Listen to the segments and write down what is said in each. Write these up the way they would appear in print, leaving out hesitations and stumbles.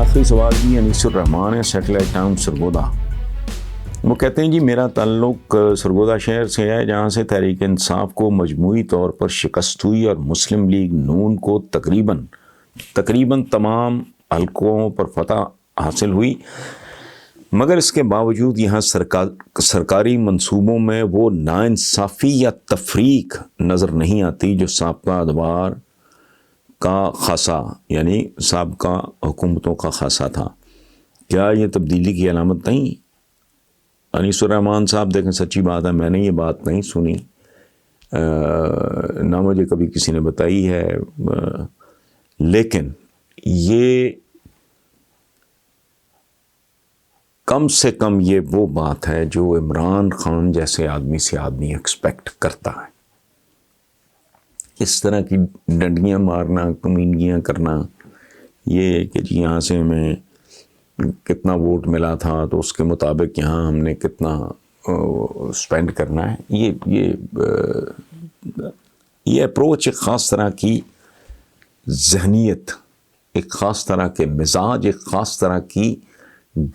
آخری سوال جی انیس الرحمان ہے، سیٹلائٹ ٹاؤن سرگودا۔ وہ کہتے ہیں جی میرا تعلق سرگودا شہر سے ہے جہاں سے تحریک انصاف کو مجموعی طور پر شکست ہوئی اور مسلم لیگ نون کو تقریباً تمام حلقوں پر فتح حاصل ہوئی، مگر اس کے باوجود یہاں سرکاری منصوبوں میں وہ ناانصافی یا تفریق نظر نہیں آتی جو سابقہ ادوار کا خاصہ یعنی سابقہ حکومتوں کا خاصہ تھا۔ کیا یہ تبدیلی کی علامت نہیں؟ انیس الرحمان صاحب دیکھیں، سچی بات ہے، میں نے یہ بات نہیں سنی، نہ مجھے کبھی کسی نے بتائی ہے، لیکن یہ کم سے کم یہ وہ بات ہے جو عمران خان جیسے آدمی سے آدمی ایکسپیکٹ کرتا ہے۔ اس طرح کی ڈنڈیاں مارنا، کمینگیاں کرنا، یہ کہ جی یہاں سے ہمیں کتنا ووٹ ملا تھا تو اس کے مطابق یہاں ہم نے کتنا سپینڈ کرنا ہے، یہ اپروچ ایک خاص طرح کی ذہنیت، ایک خاص طرح کے مزاج، ایک خاص طرح کی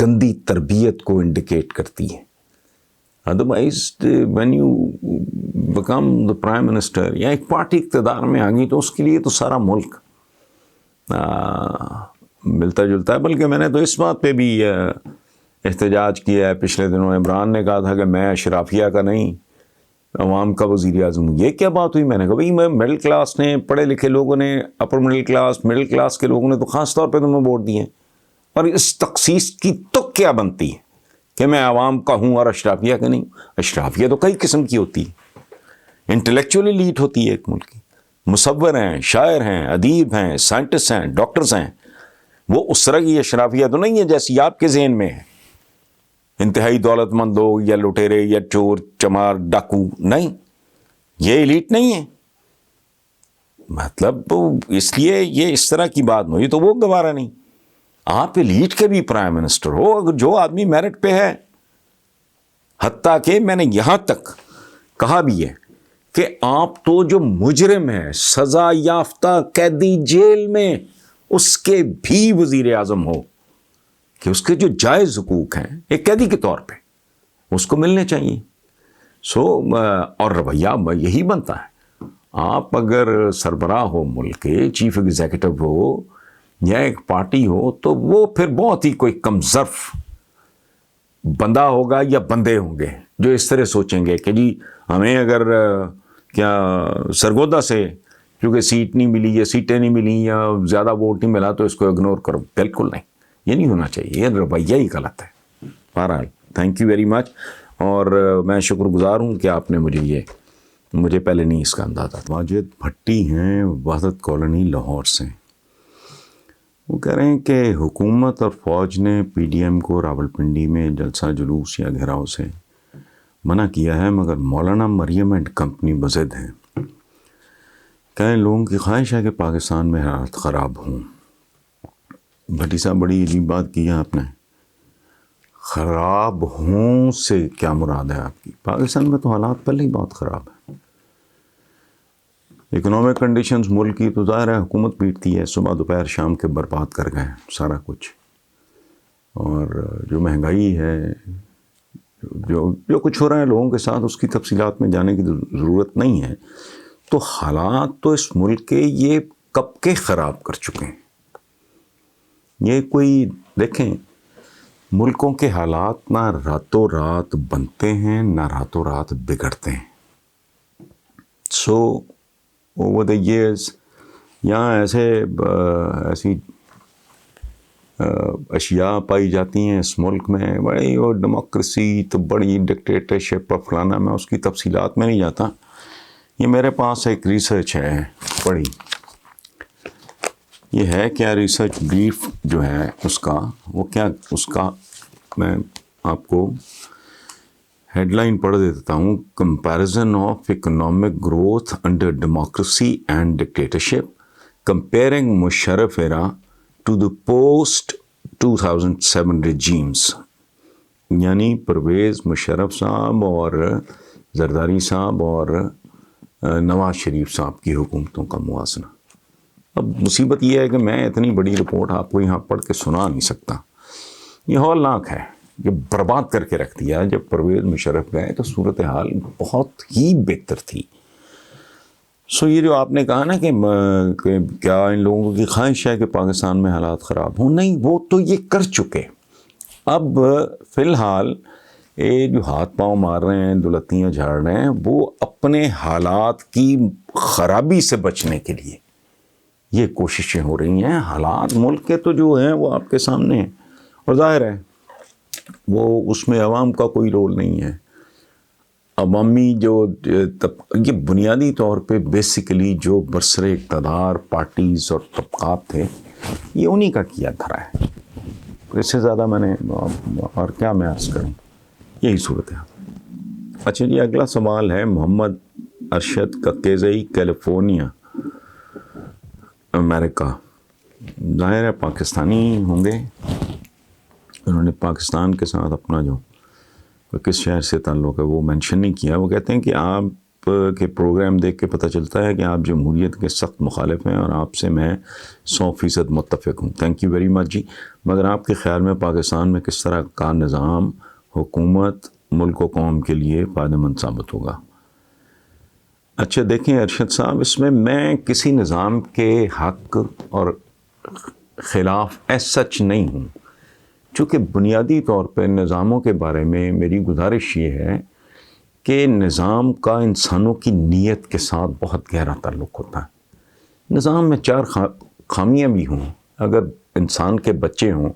گندی تربیت کو انڈیکیٹ کرتی ہے۔ Otherwise when you become the prime minister یا ایک پارٹی اقتدار میں آ گئی تو اس کے لیے تو سارا ملک ملتا جلتا ہے۔ بلکہ میں نے تو اس بات پہ بھی احتجاج کیا ہے پچھلے دنوں، عمران نے کہا تھا کہ میں اشرافیہ کا نہیں، عوام کا وزیر اعظم۔ یہ کیا بات ہوئی؟ میں نے کہا بھائی مڈل کلاس نے، پڑھے لکھے لوگوں نے، اپر مڈل کلاس کے لوگوں نے تو خاص طور پہ تمہیں ووٹ دیے، اور اس تخصیص کی تو کیا بنتی ہے کہ میں عوام کا ہوں اور اشرافیہ کا نہیں؟ اشرافیہ تو کئی قسم کی ہوتی ہے، انٹلیکچولی ایلیٹ ہوتی ہے ایک ملک کی، مصور ہیں، شاعر ہیں، ادیب ہیں، سائنٹسٹ ہیں، ڈاکٹرز ہیں۔ وہ اس طرح کی اشرافیہ تو نہیں ہے جیسی آپ کے ذہن میں ہے، انتہائی دولت مند لوگ یا لٹیرے یا چور چمار ڈاکو، نہیں، یہ ایلیٹ نہیں ہے۔ مطلب اس لیے یہ اس طرح کی بات نہیں تو وہ گوارا نہیں۔ آپ ایلیٹ کے بھی پرائم منسٹر ہو، اگر جو آدمی میرٹ پہ ہے، حتیٰ کہ میں نے یہاں تک کہا بھی ہے کہ آپ تو جو مجرم ہے، سزا یافتہ قیدی جیل میں، اس کے بھی وزیر اعظم ہو، کہ اس کے جو جائز حقوق ہیں ایک قیدی کے طور پہ اس کو ملنے چاہیے۔ اور رویہ یہی بنتا ہے۔ آپ اگر سربراہ ہو ملک کے، چیف ایگزیکٹو ہو یا ایک پارٹی ہو، تو وہ پھر بہت ہی کوئی کم ظرف بندہ ہوگا یا بندے ہوں گے جو اس طرح سوچیں گے کہ جی ہمیں اگر سرگودا سے کیونکہ سیٹ نہیں ملی یا سیٹیں نہیں ملی یا زیادہ ووٹ نہیں ملا تو اس کو اگنور کرو۔ بالکل نہیں، یہ نہیں ہونا چاہیے، یہ رویہ ہی غلط ہے۔ بہرحال تھینک یو ویری مچ، اور میں شکر گزار ہوں کہ آپ نے مجھے پہلے نہیں اس کا اندازہ تھا۔ واجد بھٹی ہیں وحدت کالونی لاہور سے، وہ کہہ رہے ہیں کہ حکومت اور فوج نے پی ڈی ایم کو راولپنڈی میں جلسہ جلوس یا گھیراؤ سے منع کیا ہے، مگر مولانا مریم اینڈ کمپنی مزید ہیں۔ کئی لوگوں کی خواہش ہے کہ پاکستان میں حالات خراب ہوں۔ بھٹی صاحب بڑی عجیب بات کی ہے آپ نے، خراب ہوں سے کیا مراد ہے آپ کی؟ پاکستان میں تو حالات پہلے ہی بہت خراب ہیں۔ اکنامک کنڈیشنز ملک کی تو ظاہر ہے حکومت پیٹتی ہے، صبح دوپہر شام کے برباد کر گئے سارا کچھ، اور جو مہنگائی ہے، جو کچھ ہو رہا ہے لوگوں کے ساتھ، اس کی تفصیلات میں جانے کی ضرورت نہیں ہے۔ تو حالات تو اس ملک کے یہ کب کے خراب کر چکے ہیں۔ یہ کوئی دیکھیں، ملکوں کے حالات نہ راتوں رات بنتے ہیں نہ راتوں رات بگڑتے ہیں۔ اوور دا ایئرز یہاں ایسی اشیاء پائی جاتی ہیں اس ملک میں، بڑی اور ڈیموکریسی تو بڑی ڈکٹیٹرشپ اور فلانا، میں اس کی تفصیلات میں نہیں جاتا۔ یہ میرے پاس ایک ریسرچ ہے پڑھی، یہ ہے کیا ریسرچ بریف جو ہے اس کا میں آپ کو ہیڈ لائن پڑھ دیتا ہوں۔ Comparison of economic growth under democracy and dictatorship comparing Musharraf era to the post 2007 regimes, یعنی پرویز مشرف صاحب اور زرداری صاحب اور نواز شریف صاحب کی حکومتوں کا موازنہ۔ اب مصیبت یہ ہے کہ میں اتنی بڑی رپورٹ آپ کو یہاں پڑھ کے سنا نہیں سکتا، یہ ہولناک ہے، یہ برباد کر کے رکھ دیا۔ جب پرویز مشرف گئے تو صورتحال بہت ہی بہتر تھی۔ سو یہ جو آپ نے کہا نا کہ کیا ان لوگوں کی خواہش ہے کہ پاکستان میں حالات خراب ہوں، نہیں، وہ تو یہ کر چکے۔ اب فی الحال یہ جو ہاتھ پاؤں مار رہے ہیں، دلتیاں جھاڑ رہے ہیں، وہ اپنے حالات کی خرابی سے بچنے کے لیے یہ کوششیں ہو رہی ہیں۔ حالات ملک کے تو جو ہیں وہ آپ کے سامنے ہیں، اور ظاہر ہے وہ اس میں عوام کا کوئی رول نہیں ہے۔ عوامی جو یہ بنیادی طور پہ بیسیکلی جو برسر اقتدار پارٹیز اور طبقات تھے، یہ انہی کا کیا دھرا ہے۔ اس سے زیادہ میں نے اور کیا میں عرض کروں، یہی صورت ہے۔ اچھا جی، اگلا سوال ہے محمد ارشد ککیزئی، کیلیفورنیا، امریکہ۔ ظاہر ہے پاکستانی ہوں گے، انہوں نے پاکستان کے ساتھ اپنا جو کس شہر سے تعلق ہے وہ مینشن نہیں کیا۔ وہ کہتے ہیں کہ آپ کے پروگرام دیکھ کے پتہ چلتا ہے کہ آپ جمہوریت کے سخت مخالف ہیں، اور آپ سے میں 100% متفق ہوں۔ تھینک یو ویری مچ جی۔ مگر آپ کے خیال میں پاکستان میں کس طرح کا نظام حکومت ملک و قوم کے لیے فائدہ مند ثابت ہوگا؟ اچھا دیکھیں ارشد صاحب، اس میں کسی نظام کے حق اور خلاف ایس سچ نہیں ہوں، چونکہ بنیادی طور پہ نظاموں کے بارے میں میری گزارش یہ ہے کہ نظام کا انسانوں کی نیت کے ساتھ بہت گہرا تعلق ہوتا ہے۔ نظام میں 4 خامیاں بھی ہوں، اگر انسان کے بچے ہوں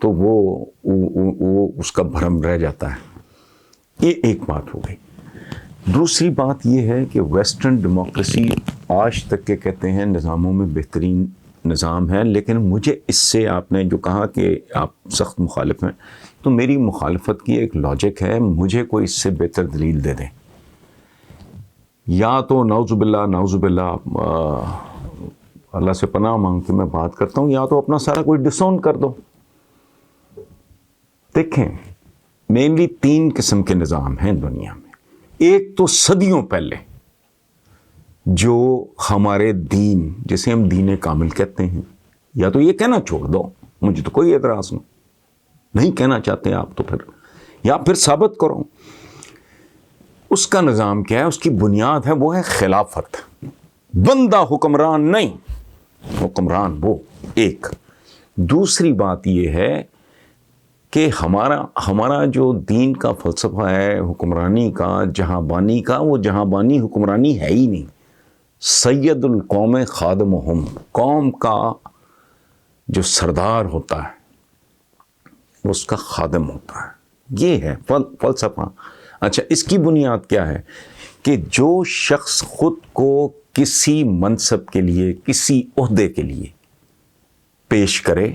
تو وہ اس کا بھرم رہ جاتا ہے۔ یہ ایک بات ہو گئی۔ دوسری بات یہ ہے کہ ویسٹرن ڈیموکریسی آج تک کے کہتے ہیں نظاموں میں بہترین نظام ہے، لیکن مجھے اس سے، آپ نے جو کہا کہ آپ سخت مخالف ہیں، تو میری مخالفت کی ایک لاجک ہے، مجھے کوئی اس سے بہتر دلیل دے دیں، یا تو نعوذ باللہ اللہ سے پناہ مانگ کے میں بات کرتا ہوں، یا تو اپنا سارا کوئی ڈسون کر دو۔ دیکھیں مینلی 3 قسم کے نظام ہیں دنیا میں۔ ایک تو صدیوں پہلے جو ہمارے دین، جسے ہم دین کامل کہتے ہیں، یا تو یہ کہنا چھوڑ دو، مجھے تو کوئی اعتراض نہیں کہنا چاہتے آپ تو پھر، یا پھر ثابت کرو۔ اس کا نظام کیا ہے؟ اس کی بنیاد ہے، وہ ہے خلافت، بندہ حکمران نہیں، حکمران وہ ایک۔ دوسری بات یہ ہے کہ ہمارا جو دین کا فلسفہ ہے حکمرانی کا، جہاں بانی کا، وہ جہاں بانی حکمرانی ہے ہی نہیں۔ سید القوم خادمہم، قوم کا جو سردار ہوتا ہے وہ اس کا خادم ہوتا ہے، یہ ہے فلسفہ۔ اچھا، اس کی بنیاد کیا ہے؟ کہ جو شخص خود کو کسی منصب کے لیے، کسی عہدے کے لیے پیش کرے،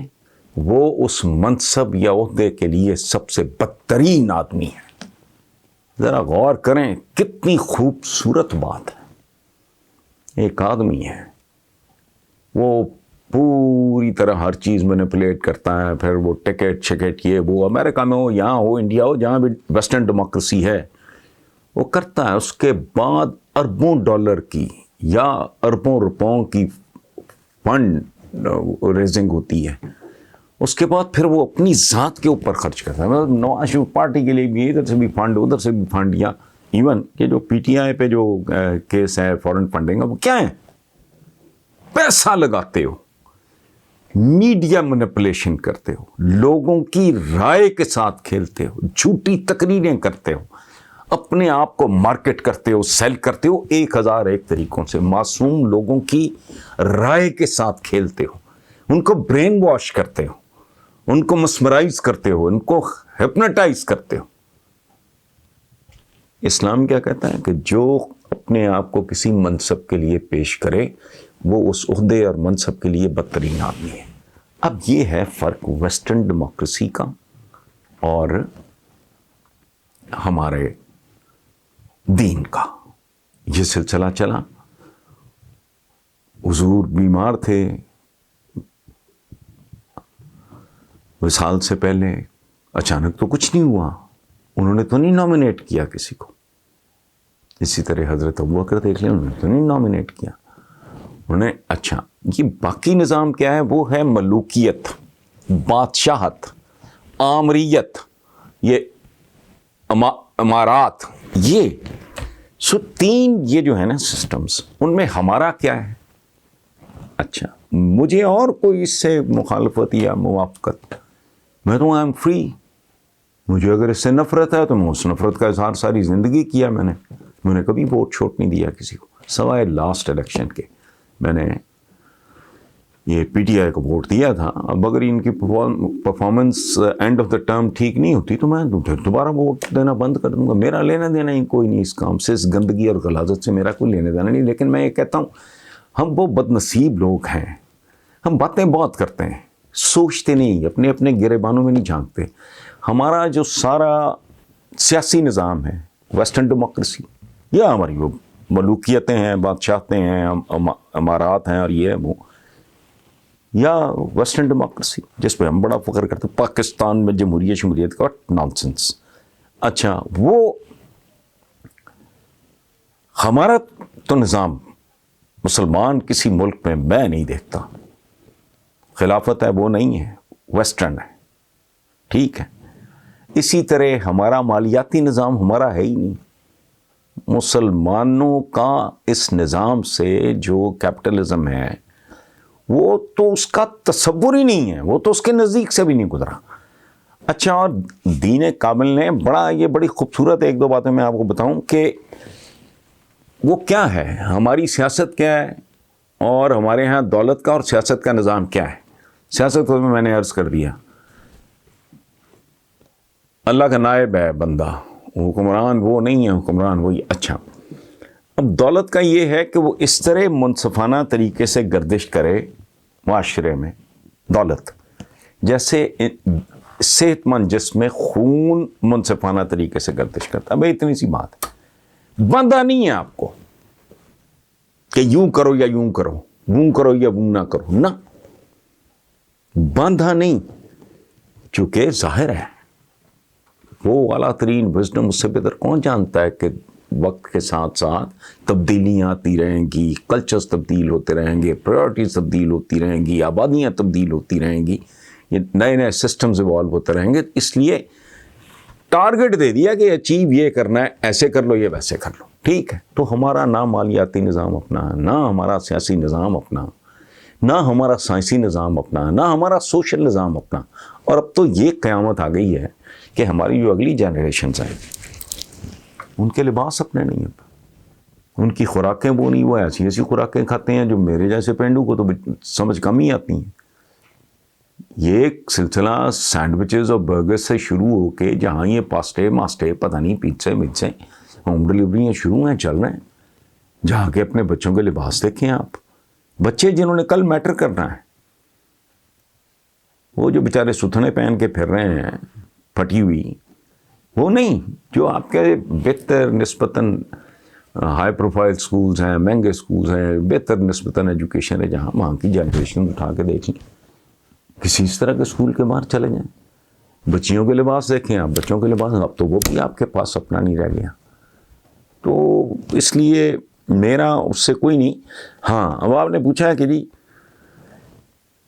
وہ اس منصب یا عہدے کے لیے سب سے بدترین آدمی ہے۔ ذرا غور کریں، کتنی خوبصورت بات ہے۔ ایک آدمی ہے، وہ پوری طرح ہر چیز مینیپولیٹ کرتا ہے، پھر وہ ٹکٹ یہ وہ امریکہ میں ہو، یہاں ہو، انڈیا ہو، جہاں بھی ویسٹرن ڈیموکریسی ہے، وہ کرتا ہے۔ اس کے بعد اربوں ڈالر کی یا اربوں روپوں کی فنڈ ریزنگ ہوتی ہے۔ اس کے بعد پھر وہ اپنی ذات کے اوپر خرچ کرتا ہے۔ مطلب نواز شریف پارٹی کے لیے بھی ادھر سے بھی فنڈ، ادھر سے بھی فنڈ، یا ایون کہ جو پی ٹی آئی پہ جو کیس ہے فورن فنڈنگ، وہ کیا ہے؟ پیسہ لگاتے ہو، میڈیا مینیپولیشن کرتے ہو، لوگوں کی رائے کے ساتھ کھیلتے ہو، جھوٹی تقریریں کرتے ہو، اپنے آپ کو مارکیٹ کرتے ہو، سیل کرتے ہو 1001 طریقوں سے، معصوم لوگوں کی رائے کے ساتھ کھیلتے ہو، ان کو برین واش کرتے ہو، ان کو مسمرائز کرتے ہو، ان کو ہپنوٹائز کرتے ہو۔ اسلام کیا کہتا ہے؟ کہ جو اپنے آپ کو کسی منصب کے لیے پیش کرے، وہ اس عہدے اور منصب کے لیے بدترین آدمی ہے۔ اب یہ ہے فرق ویسٹرن ڈیموکریسی کا اور ہمارے دین کا۔ یہ سلسلہ چلا، حضور بیمار تھے وصال سے پہلے، اچانک تو کچھ نہیں ہوا، انہوں نے تو نہیں نامینیٹ کیا کسی کو۔ اسی طرح حضرت ابوبکر دیکھ لیں، انہوں نے تو نہیں نامینیٹ کیا۔ انہیں اچھا یہ باقی نظام کیا ہے؟ وہ ہے ملوکیت، بادشاہت، آمریت، یہ امارات، یہ سو تین یہ جو ہے نا سسٹمز، ان میں ہمارا کیا ہے؟ اچھا مجھے اور کوئی اس سے مخالفت یا موافقت، میں تو آئی ایم فری. مجھے اگر اس سے نفرت ہے تو میں اس نفرت کا اظہار ساری زندگی کیا. میں نے کبھی ووٹ چھوٹ نہیں دیا کسی کو، سوائے لاسٹ الیکشن کے. میں نے یہ پی ٹی آئی کو ووٹ دیا تھا. اب اگر ان کی performance and of the term ٹھیک نہیں ہوتی تو میں دوبارہ ووٹ دینا بند کر دوں گا. میرا لینا دینا ہی کوئی نہیں اس کام سے، اس گندگی اور غلاظت سے میرا کوئی لینا دینا نہیں. لیکن میں یہ کہتا ہوں ہم وہ بد نصیب لوگ ہیں، ہم باتیں بہت کرتے ہیں، سوچتے نہیں، اپنے اپنے گریبانوں میں نہیں جھانکتے. ہمارا جو سارا سیاسی نظام ہے، ویسٹرن ڈیموکریسی، یا ہماری وہ ملوکیتیں ہیں، بادشاہتیں ہیں، امارات ہیں اور یہ وہ، یا ویسٹرن ڈیموکریسی جس پہ ہم بڑا فخر کرتے ہیں، پاکستان میں جمہوریت کا نان سینس. اچھا وہ ہمارا تو نظام مسلمان کسی ملک میں نہیں دیکھتا. خلافت ہے وہ نہیں ہے، ویسٹرن ہے، ٹھیک ہے. اسی طرح ہمارا مالیاتی نظام ہمارا ہے ہی نہیں. مسلمانوں کا اس نظام سے جو کیپٹلزم ہے وہ تو اس کا تصور ہی نہیں ہے، وہ تو اس کے نزدیک سے بھی نہیں گزرا. اچھا اور دین کامل نے یہ بڑی خوبصورت ایک دو باتیں میں آپ کو بتاؤں کہ وہ کیا ہے، ہماری سیاست کیا ہے اور ہمارے ہاں دولت کا اور سیاست کا نظام کیا ہے. سیاست کو میں نے عرض کر دیا، اللہ کا نائب ہے بندہ، حکمران وہ نہیں ہے، حکمران وہی. اچھا اب دولت کا یہ ہے کہ وہ اس طرح منصفانہ طریقے سے گردش کرے معاشرے میں، دولت جیسے صحت مند جسم میں خون منصفانہ طریقے سے گردش کرتا. اب اتنی سی بات ہے، باندھا نہیں ہے آپ کو کہ یوں کرو یا یوں کرو، ووں کرو یا ووں نہ کرو، نہ باندھا نہیں. چونکہ ظاہر ہے وہ اعلیٰ ترین وزڈم اس سے بہتر کون جانتا ہے کہ وقت کے ساتھ ساتھ تبدیلیاں آتی رہیں گی، کلچرز تبدیل ہوتے رہیں گے، پرائورٹیز تبدیل ہوتی رہیں گی، آبادیاں تبدیل ہوتی رہیں گی، یہ نئے نئے سسٹمز ایوالو ہوتے رہیں گے. اس لیے ٹارگٹ دے دیا کہ اچیو یہ کرنا ہے، ایسے کر لو، یہ ویسے کر لو، ٹھیک ہے. تو ہمارا نہ مالیاتی نظام اپنا، نہ ہمارا سیاسی نظام اپنا، نہ ہمارا سائنسی نظام اپنا، نہ ہمارا سوشل نظام اپنا. اور اب تو یہ قیامت آ گئی ہے کہ ہماری جو اگلی جنریشنز ہیں ان کے لباس اپنے نہیں ہوتے، ان کی خوراکیں وہ نہیں، وہ ایسی ایسی خوراکیں کھاتے ہیں جو میرے جیسے پینڈو کو تو سمجھ کم ہی آتی ہیں. یہ ایک سلسلہ سینڈوچز اور برگر سے شروع ہو کے جہاں یہ پاسٹے ماسٹے پتہ نہیں پیزے ویزے ہوم ڈلیوریاں شروع ہیں، چل رہے ہیں. جہاں کے اپنے بچوں کے لباس دیکھیں آپ، بچے جنہوں نے کل میٹر کرنا ہے، وہ جو بیچارے ستھنے پہن کے پھر رہے ہیں پھٹی ہوئی، وہ نہیں جو آپ کے بہتر نسبتاً ہائی پروفائل سکولز ہیں، مہنگے سکولز ہیں، بہتر نسبتاً ایجوکیشن ہے، جہاں وہاں کی جنریشن اٹھا کے دیکھیں. کسی اس طرح کے اسکول کے باہر چلے جائیں، بچیوں کے لباس دیکھیں آپ، بچوں کے لباس، اب تو وہ بھی آپ کے پاس اپنا نہیں رہ گیا. تو اس لیے میرا اس سے کوئی نہیں. ہاں اب آپ نے پوچھا ہے کہ جی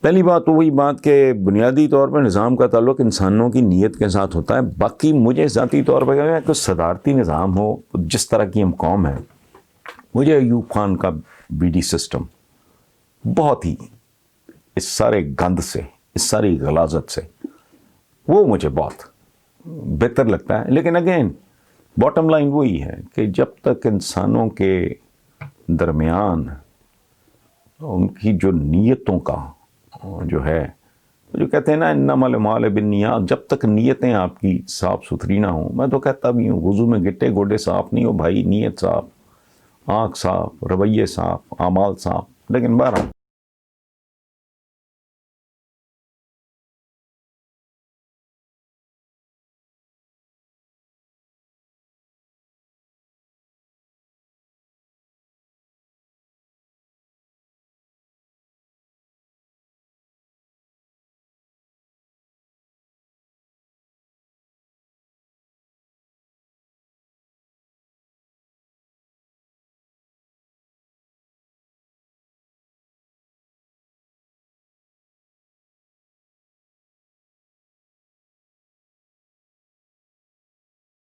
پہلی بات تو وہی بات کہ بنیادی طور پر نظام کا تعلق انسانوں کی نیت کے ساتھ ہوتا ہے. باقی مجھے ذاتی طور پر کہ کوئی صدارتی نظام ہو، جس طرح کی ہم قوم ہے، مجھے ایوب خان کا بی ڈی سسٹم بہت ہی اس سارے گند سے، اس ساری غلاظت سے، وہ مجھے بہت بہتر لگتا ہے. لیکن اگین باٹم لائن وہی ہے کہ جب تک انسانوں کے درمیان ان کی جو نیتوں کا جو ہے، جو کہتے ہیں نا انما الاعمال بالنیات، جب تک نیتیں آپ کی صاف ستھری نہ ہوں، میں تو کہتا بھی ہوں وضو میں گٹے گوڈے صاف نہیں ہو بھائی، نیت صاف، آنکھ صاف، رویے صاف، اعمال صاف. لیکن بہرحال